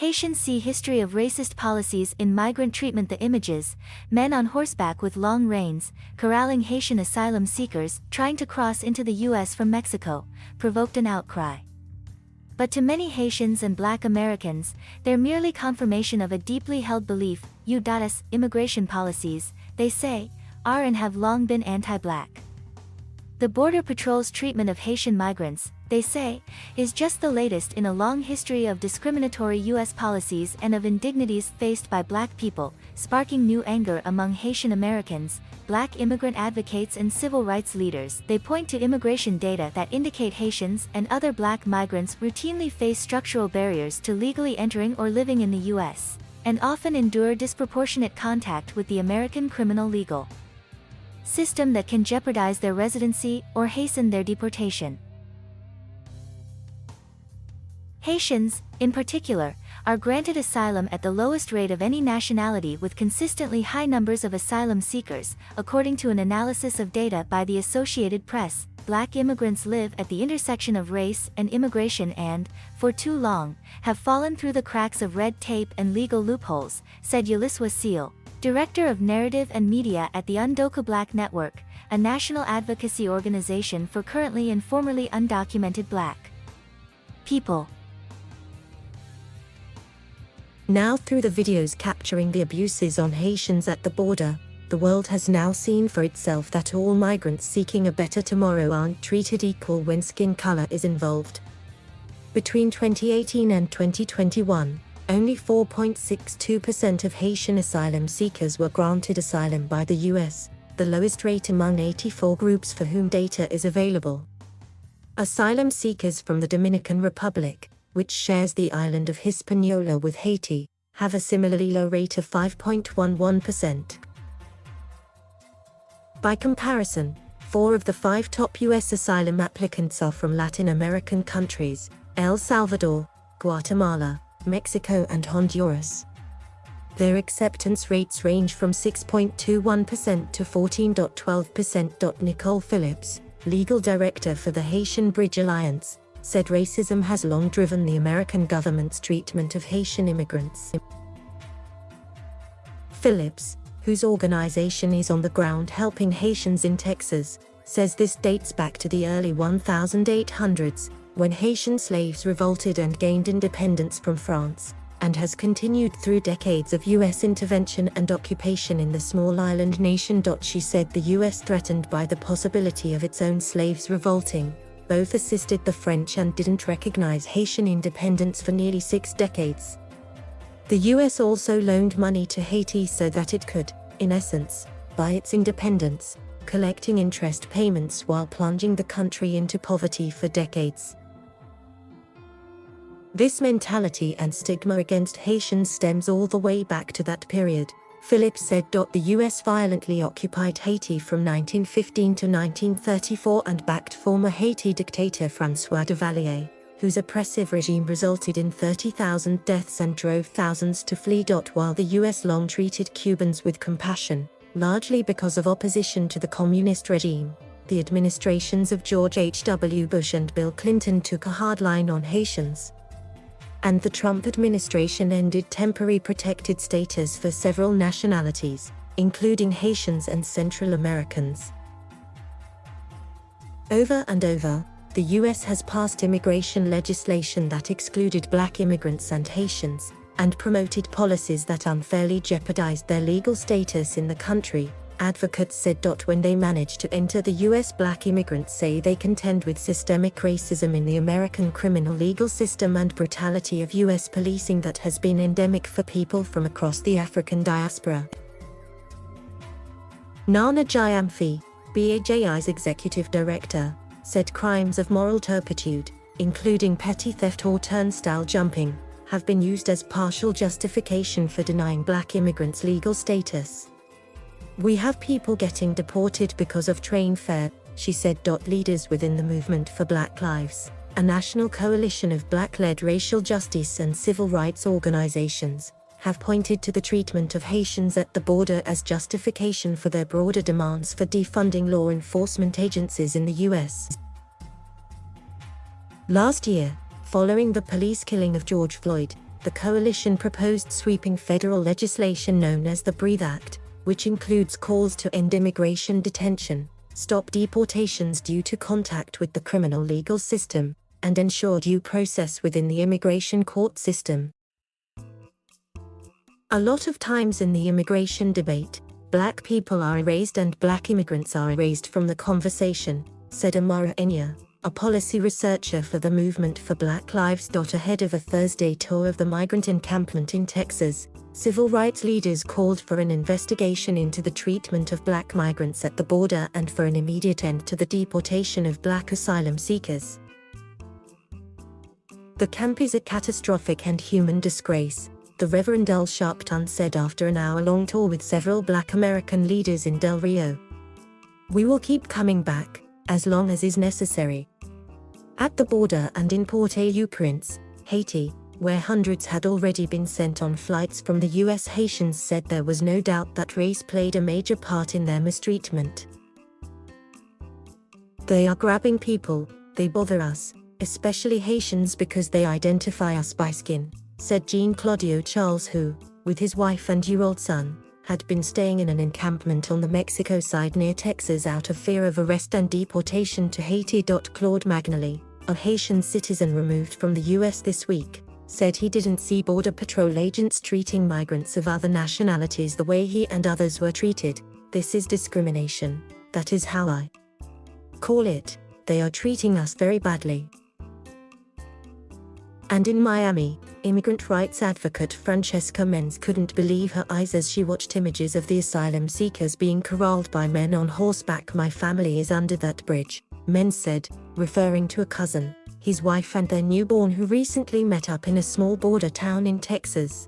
Haitians see history of racist policies in migrant treatmentThe images, men on horseback with long reins, corralling Haitian asylum seekers trying to cross into the U.S. from Mexico, provoked an outcry. But to many Haitians and Black Americans, they're merely confirmation of a deeply held belief. U.S. immigration policies, they say, are and have long been anti-Black. The Border Patrol's treatment of Haitian migrants, they say, is just the latest in a long history of discriminatory U.S. policies and of indignities faced by Black people, sparking new anger among Haitian Americans, Black immigrant advocates and civil rights leaders. They point to immigration data that indicate Haitians and other Black migrants routinely face structural barriers to legally entering or living in the U.S., and often endure disproportionate contact with the American criminal legal system that can jeopardize their residency or hasten their deportation. Haitians, in particular, are granted asylum at the lowest rate of any nationality, with consistently high numbers of asylum seekers, according to an analysis of data by the Associated Press. Black immigrants live at the intersection of race and immigration and, for too long, have fallen through the cracks of red tape and legal loopholes, said Yuliswa Seal, Director of Narrative and Media at the Undoka Black Network, a national advocacy organization for currently and formerly undocumented Black people. Now, through the videos capturing the abuses on Haitians at the border, the world has now seen for itself that all migrants seeking a better tomorrow aren't treated equal when skin color is involved. Between 2018 and 2021, only 4.62% of Haitian asylum seekers were granted asylum by the U.S., the lowest rate among 84 groups for whom data is available. Asylum seekers from the Dominican Republic, which shares the island of Hispaniola with Haiti, have a similarly low rate of 5.11%. By comparison, 4 of the 5 top U.S. asylum applicants are from Latin American countries: El Salvador, Guatemala, Mexico and Honduras. Their acceptance rates range from 6.21% to 14.12%. Nicole Phillips, legal director for the Haitian Bridge Alliance, said racism has long driven the American government's treatment of Haitian immigrants. Phillips, whose organization is on the ground helping Haitians in Texas, says this dates back to the early 1800s, when Haitian slaves revolted and gained independence from France, and has continued through decades of U.S. intervention and occupation in the small island nation. She said the U.S., threatened by the possibility of its own slaves revolting, both assisted the French and didn't recognize Haitian independence for nearly 6 decades. The U.S. also loaned money to Haiti so that it could, in essence, buy its independence, collecting interest payments while plunging the country into poverty for decades. This mentality and stigma against Haitians stems all the way back to that period, Phillips said. The U.S. violently occupied Haiti from 1915 to 1934 and backed former Haiti dictator François Duvalier, whose oppressive regime resulted in 30,000 deaths and drove thousands to flee. While the U.S. long treated Cubans with compassion, largely because of opposition to the communist regime, the administrations of George H.W. Bush and Bill Clinton took a hard line on Haitians. And the Trump administration ended temporary protected status for several nationalities, including Haitians and Central Americans. Over and over, the U.S. has passed immigration legislation that excluded Black immigrants and Haitians, and promoted policies that unfairly jeopardized their legal status in the country, advocates said. When they manage to enter the U.S., Black immigrants say they contend with systemic racism in the American criminal legal system and brutality of U.S. policing that has been endemic for people from across the African diaspora. Nana Jayamfi, BAJI's executive director, said crimes of moral turpitude, including petty theft or turnstile jumping, have been used as partial justification for denying Black immigrants legal status. We have people getting deported because of train fare, she said. Leaders within the Movement for Black Lives, a national coalition of Black-led racial justice and civil rights organizations, have pointed to the treatment of Haitians at the border as justification for their broader demands for defunding law enforcement agencies in the U.S. Last year, following the police killing of George Floyd, The coalition proposed sweeping federal legislation known as the Breathe Act, which includes calls to end immigration detention, stop deportations due to contact with the criminal legal system, and ensure due process within the immigration court system. A lot of times in the immigration debate, Black people are erased and Black immigrants are erased from the conversation, said Amara Enya, a policy researcher for the Movement for Black Lives. Ahead of a Thursday tour of the migrant encampment in Texas, civil rights leaders called for an investigation into the treatment of Black migrants at the border and for an immediate end to the deportation of Black asylum seekers. "The camp is a catastrophic and human disgrace," the Reverend Al Sharpton said after an hour-long tour with several Black American leaders in Del Rio. "We will keep coming back, as long as is necessary." At the border and in Port-au-Prince, Haiti, where hundreds had already been sent on flights from the US, Haitians said there was no doubt that race played a major part in their mistreatment. "They are grabbing people, they bother us, especially Haitians because they identify us by skin," said Jean-Claudio Charles, who, with his wife and year-old son, had been staying in an encampment on the Mexico side near Texas out of fear of arrest and deportation to Haiti. Claude Magnoli, a Haitian citizen removed from the US this week, said he didn't see Border Patrol agents treating migrants of other nationalities the way he and others were treated. "This is discrimination. That is how I call it. They are treating us very badly." And in Miami, immigrant rights advocate Francesca Menz couldn't believe her eyes as she watched images of the asylum seekers being corralled by men on horseback. "My family is under that bridge," Menz said, referring to a cousin, his wife and their newborn who recently met up in a small border town in Texas.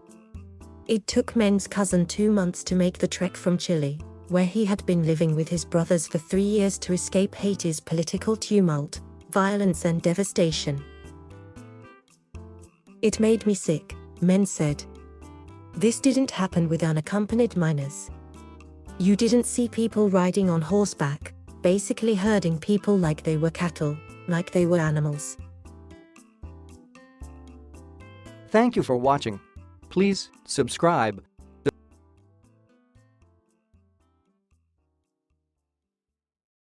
It took Menz's cousin 2 months to make the trek from Chile, where he had been living with his brothers for 3 years, to escape Haiti's political tumult, violence and devastation. "It made me sick," Menz said. "This didn't happen with unaccompanied minors. You didn't see people riding on horseback, basically herding people like they were cattle, like they were animals." Thank you for watching. Please subscribe